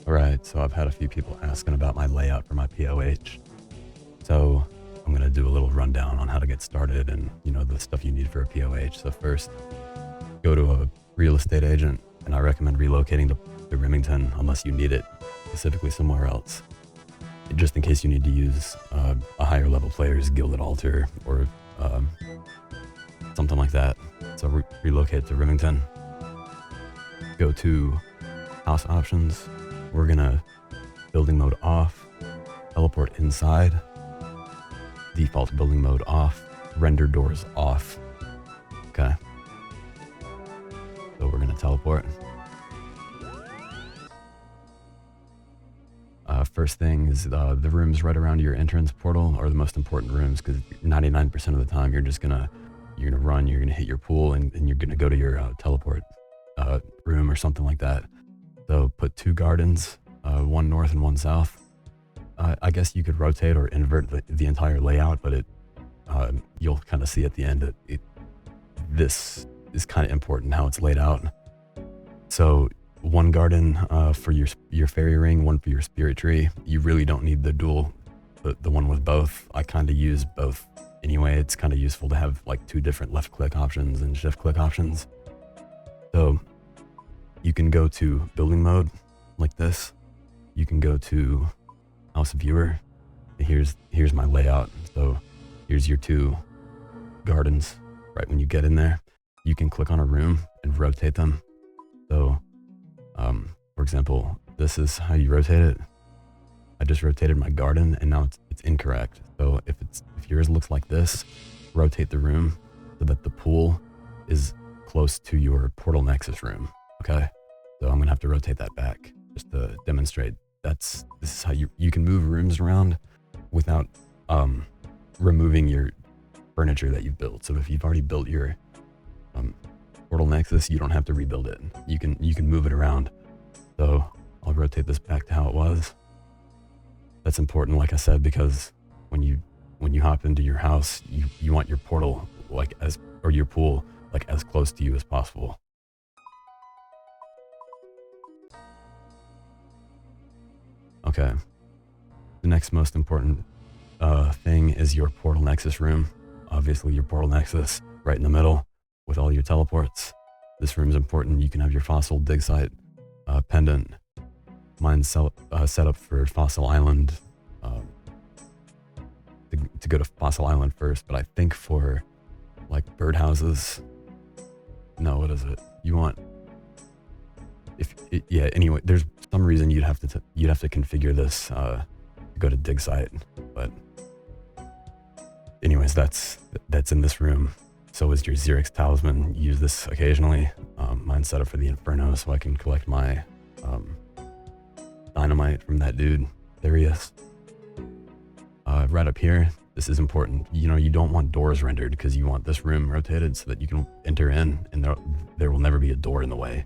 Alright, so I've had a few people asking about my layout for my POH. So I'm going to do a little rundown on how to get started and, the stuff you need for a POH. So first, go to a real estate agent, and I recommend relocating to Remington unless you need it specifically somewhere else. Just in case you need to use a higher level player's gilded altar or something like that. So relocate to Remington. Go to house options. We're gonna building mode off, teleport inside, default building mode off, render doors off. Okay. So we're gonna teleport. First thing is the rooms right around your entrance portal are the most important rooms because 99% of the time you're gonna run, you're gonna hit your pool, and you're gonna go to your teleport room or something like that. So put 2 gardens, one north and one south. I guess you could rotate or invert the entire layout, but you'll kind of see at the end that this is kind of important how it's laid out. So 1 garden for your fairy ring, 1 for your spirit tree. You really don't need the one with both. I kind of use both anyway. It's kind of useful to have like 2 different left click options and shift click options. So you can go to building mode like this. You can go to house viewer. Here's my layout. So here's your 2 gardens. Right when you get in there, you can click on a room and rotate them. So for example, this is how you rotate it. I just rotated my garden and now it's incorrect. So if yours looks like this, rotate the room so that the pool is close to your portal nexus room. Okay. So I'm gonna have to rotate that back just to demonstrate. This is how you can move rooms around without removing your furniture that you've built. So if you've already built your portal nexus, you don't have to rebuild it. You can move it around. So I'll rotate this back to how it was. That's important, like I said, because when you hop into your house, you want your portal or your pool as close to you as possible. Okay. The next most important thing is your portal nexus room. Obviously your portal nexus right in the middle with all your teleports. This room's important. You can have your fossil dig site pendant. Mine's set up for Fossil Island, to go to Fossil Island first, but I think for birdhouses, no, what is it? Anyway, there's some reason you'd have to configure this to go to dig site, but anyways, that's in this room. So is your Xerix talisman. Use this occasionally. Mine's set up for the Inferno, so I can collect my dynamite from that dude. There he is. Right up here, this is important. You don't want doors rendered because you want this room rotated so that you can enter in, and there will never be a door in the way.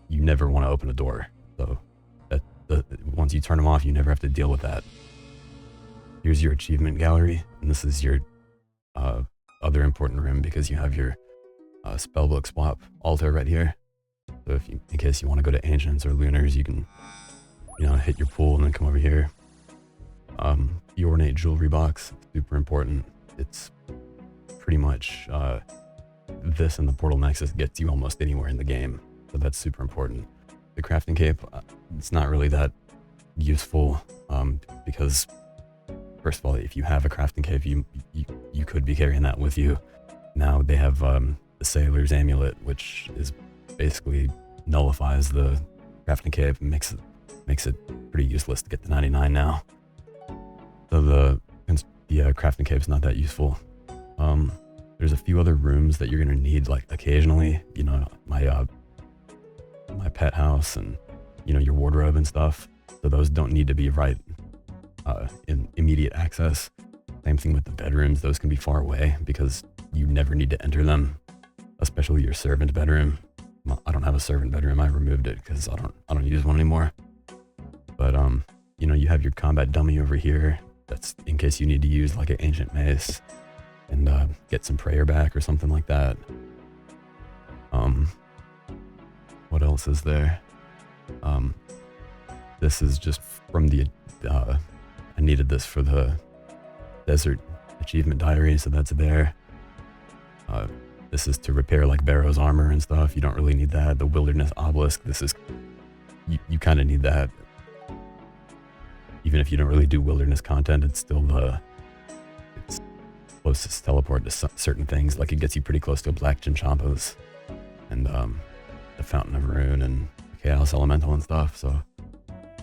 You never want to open a door. So once you turn them off, you never have to deal with that. Here's your achievement gallery, and this is your other important room because you have your spellbook swap altar right here. So in case you want to go to ancients or lunars, you can hit your pool and then come over here. The ornate jewelry box, super important. It's pretty much this and the portal nexus gets you almost anywhere in the game, so that's super important. The crafting cape, it's not really that useful because first of all, if you have a crafting cape, you could be carrying that with you. Now they have the sailor's amulet, which is basically nullifies the crafting cape and makes it pretty useless to get to 99 now. So the crafting cape is not that useful. There's a few other rooms that you're gonna need occasionally. My pet house and your wardrobe and stuff. So those don't need to be right in immediate access. Same thing with the bedrooms. Those can be far away because you never need to enter them, especially your servant bedroom. I don't have a servant bedroom. I removed it because I don't use one anymore. But you have your combat dummy over here. That's in case you need to use an ancient mace and get some prayer back or something like that. What else is there? This is just from the, I needed this for the Desert Achievement Diary, so that's there. This is to repair like Barrow's armor and stuff. You don't really need that. The Wilderness Obelisk, this is, you kind of need that. Even if you don't really do wilderness content, it's still it's closest teleport to certain things. Like it gets you pretty close to a Black Chinchompas and the Fountain of Rune and Chaos Elemental and stuff. So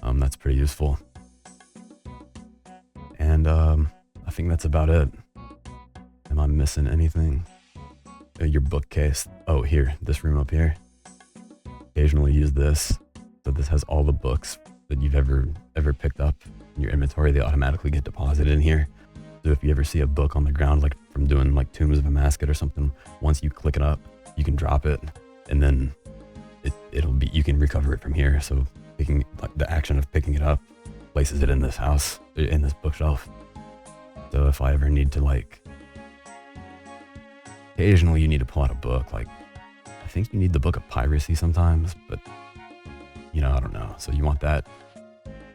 that's pretty useful. And I think that's about it. Am I missing anything? Your bookcase. Oh, here, this room up here. Occasionally use this. So this has all the books that you've ever picked up in your inventory. They automatically get deposited in here. So if you ever see a book on the ground, like from doing like Tombs of Amascut or something, once you click it up, you can drop it, and then it'll be, you can recover it from here. So picking, like the action of picking it up places it in this house, in this bookshelf. So if I ever need to, like, occasionally you need to pull out a book, like I think you need the Book of Piracy sometimes, but you know, I don't know. So you want that.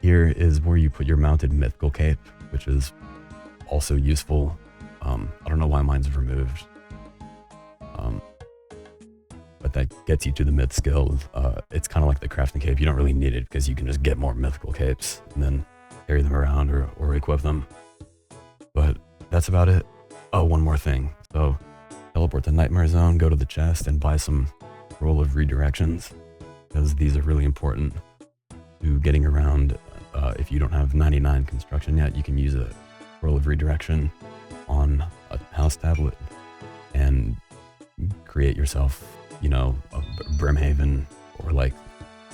Here is where you put your mounted mythical cape, which is also useful. I don't know why mine's removed. But that gets you to the myth skill. It's kind of like the crafting cape. You don't really need it because you can just get more mythical capes and then carry them around or equip them. But that's about it. Oh, one more thing. So teleport to Nightmare Zone, go to the chest and buy some Roll of Redirections, because these are really important to getting around. If you don't have 99 construction yet, you can use a Roll of Redirection on a house tablet and create yourself, you know, a Brimhaven, or like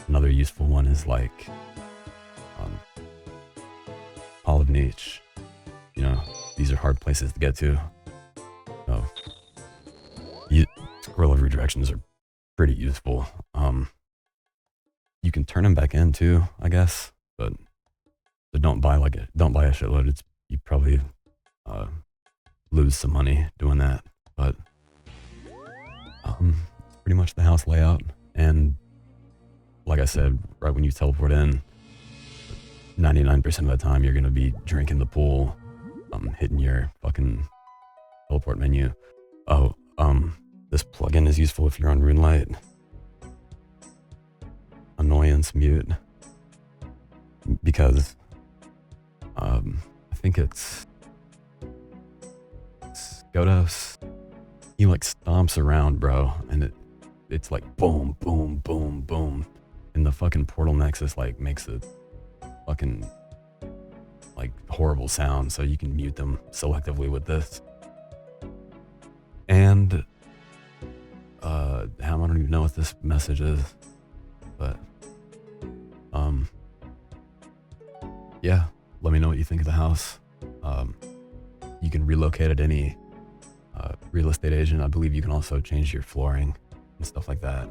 another useful one is like Hall of Nietzsche. You know, these are hard places to get to. So Roll of Redirections are pretty useful. You can turn them back in too, I guess, but don't buy a shitload. You probably lose some money doing that, but it's pretty much the house layout. And like I said, right when you teleport in, 99% of the time you're gonna be drinking the pool, hitting your fucking teleport menu. Oh, this plugin is useful if you're on RuneLight. Annoyance mute, because I think it's Skodos. He like stomps around, bro, and it's like boom, boom, boom, boom, and the fucking portal nexus like makes a fucking like horrible sound. So you can mute them selectively with this. And I don't even know what this message is, but yeah, let me know what you think of the house. You can relocate at any real estate agent. I believe you can also change your flooring and stuff like that.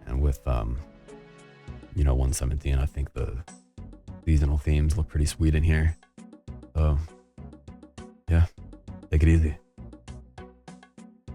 And with 117, I think the seasonal themes look pretty sweet in here. So yeah, take it easy.